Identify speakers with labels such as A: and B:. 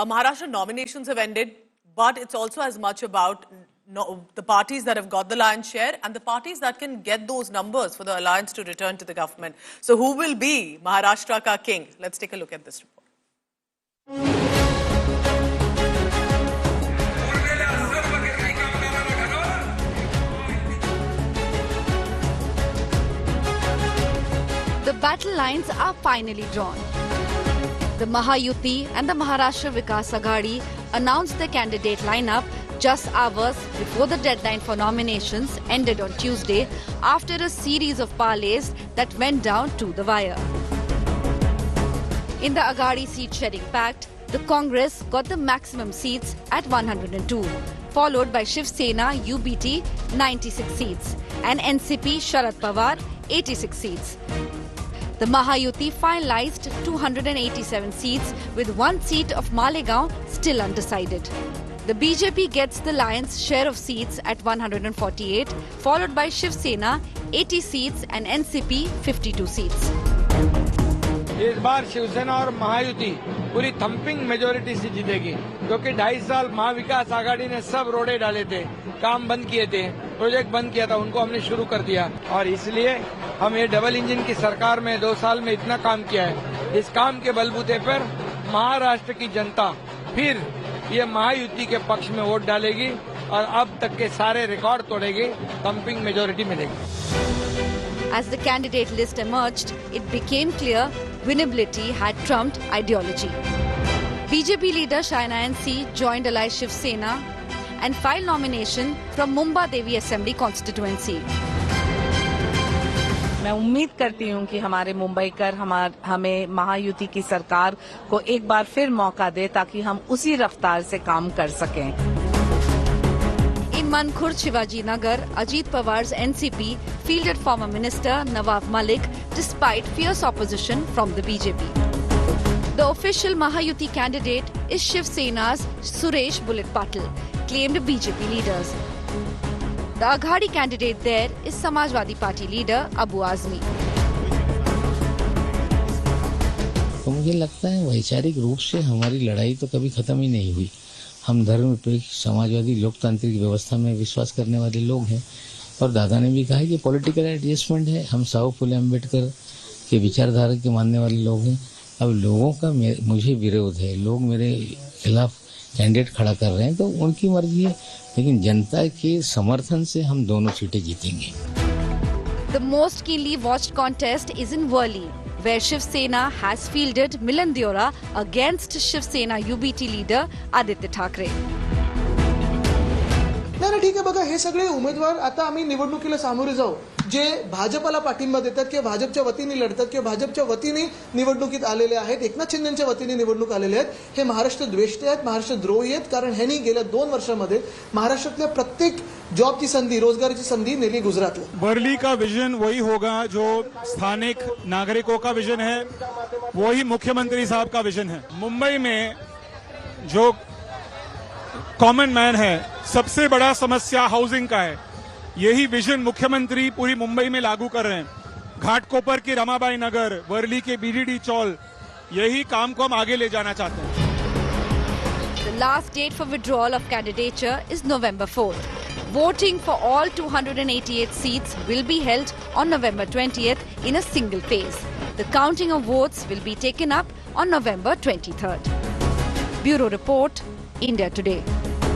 A: Maharashtra nominations have ended, but it's also as much about the parties that have got the lion's share and the parties that can get those numbers for the alliance to return to the government. So who will be Maharashtra ka king? Let's take a look at this report.
B: The battle lines are finally drawn. The Mahayuti and the Maharashtra Vikas Aghadi announced their candidate lineup just hours before the deadline for nominations ended on Tuesday after a series of parleys that went down to the wire. In the Aghadi seat-shedding pact, the Congress got the maximum seats at 102, followed by Shiv Sena UBT 96 seats and NCP Sharad Pawar 86 seats. The Mahayuti finalized 287 seats with one seat of Malegaon still undecided. The BJP gets the lion's share of seats at 148, followed by Shiv Sena 80 seats and NCP 52 seats.
C: इस बार शिवसेना और महायुति पूरी thumping majority से जीतेगी, क्योंकि 2.5 साल महाविकास आघाड़ी ने सब रोड़े डाले थे, काम बंद किए थे, प्रोजेक्ट बंद किया था, उनको हमने शुरू कर दिया और इसलिए हम ये डबल इंजन की सरकार में 2 साल में इतना काम किया है। इस काम के बलबूते पर महाराष्ट्र की जनता फिर ये महायुति के पक्ष में वोट डालेगी और अब तक के सारे रिकॉर्ड तोड़ेगी, थंपिंग मेजोरिटी मिलेगी।
B: As the candidate list emerged, it became clear winnability had trumped ideology. BJP leader Shaina NC joined ally Shiv Sena and filed nomination from Mumba Devi Assembly constituency.
D: मैं उम्मीद करती हूं कि हमारे मुंबईकर हमें महायुति की सरकार को एक बार फिर मौका दे ताकि हम उसी रफ्तार से काम कर सकें।
B: In Mankhurd Shivaji Nagar, Ajit Pawar's NCP fielded former minister Nawab Malik despite fierce opposition from the BJP. The official Mahayuti candidate is Shiv Sena's Suresh Bullet Patil, claimed BJP leaders. The Aghadi candidate there is Samajwadi Party leader Abu Azmi.
E: तो मुझे लगता है वैचारिक रूप से हमारी लड़ाई तो कभी खत्म ही नहीं हुई। हम धर्मनिरपेक्ष समाजवादी लोकतांत्रिक व्यवस्था में विश्वास करने वाले लोग हैं और दादा ने भी कहा है कि पॉलिटिकल एडजस्टमेंट है। हम साहू फुले अम्बेडकर के विचारधारा के मानने वाले लोग हैं। अब लोगों का मुझे विरोध है, लोग मेरे खिलाफ कैंडिडेट खड़ा कर रहे हैं तो उनकी मर्जी है, लेकिन जनता के समर्थन से हम दोनों सीटें जीतेंगे।
B: The most keenly watched contest is in Worli, where Shiv Sena has fielded Milan Deora against Shiv Sena UBT leader Aditya Thackeray.
F: नाही ठीक आहे बघा, हे सगळे उमेदवार आता आम्ही निवडणुकीला सामोरे जाऊ जे भाजपला पाठिंबा देतात किंवा भाजपच्या वतीने लढतात किंवा भाजपच्या वतीने निवडणुकीत आलेले आहेत, एकनाथ शिंदेच्या वतीने निवडणूक आलेले आहेत, हे महाराष्ट्र द्वेष्टे आहेत, महाराष्ट्र द्रोही आहेत, कारण ह्यांनी गेल्या 2 वर्षांमध्ये महाराष्ट्रातल्या प्रत्येक जॉबची संधी, रोजगाराची संधी नेली गुजरातला।
G: वर्ली का विजन वही होगा जो स्थानिक नागरिकों का विजन है, वही मुख्यमंत्री साहब का विजन है। मुंबई में जो कॉमन मैन है, सबसे बड़ा समस्या हाउसिंग का है। यही विजन मुख्यमंत्री पूरी मुंबई में लागू कर रहे हैं। घाटकोपर की रमाबाई नगर, वर्ली के बीडीडी चौल, यही काम को हम आगे ले जाना चाहते हैं।
B: The last date for withdrawal of candidature is November 4th. Voting for all 288 seats will be held on November 20th in a single phase. The counting of votes will be taken up on November 23rd. Bureau Report, India Today.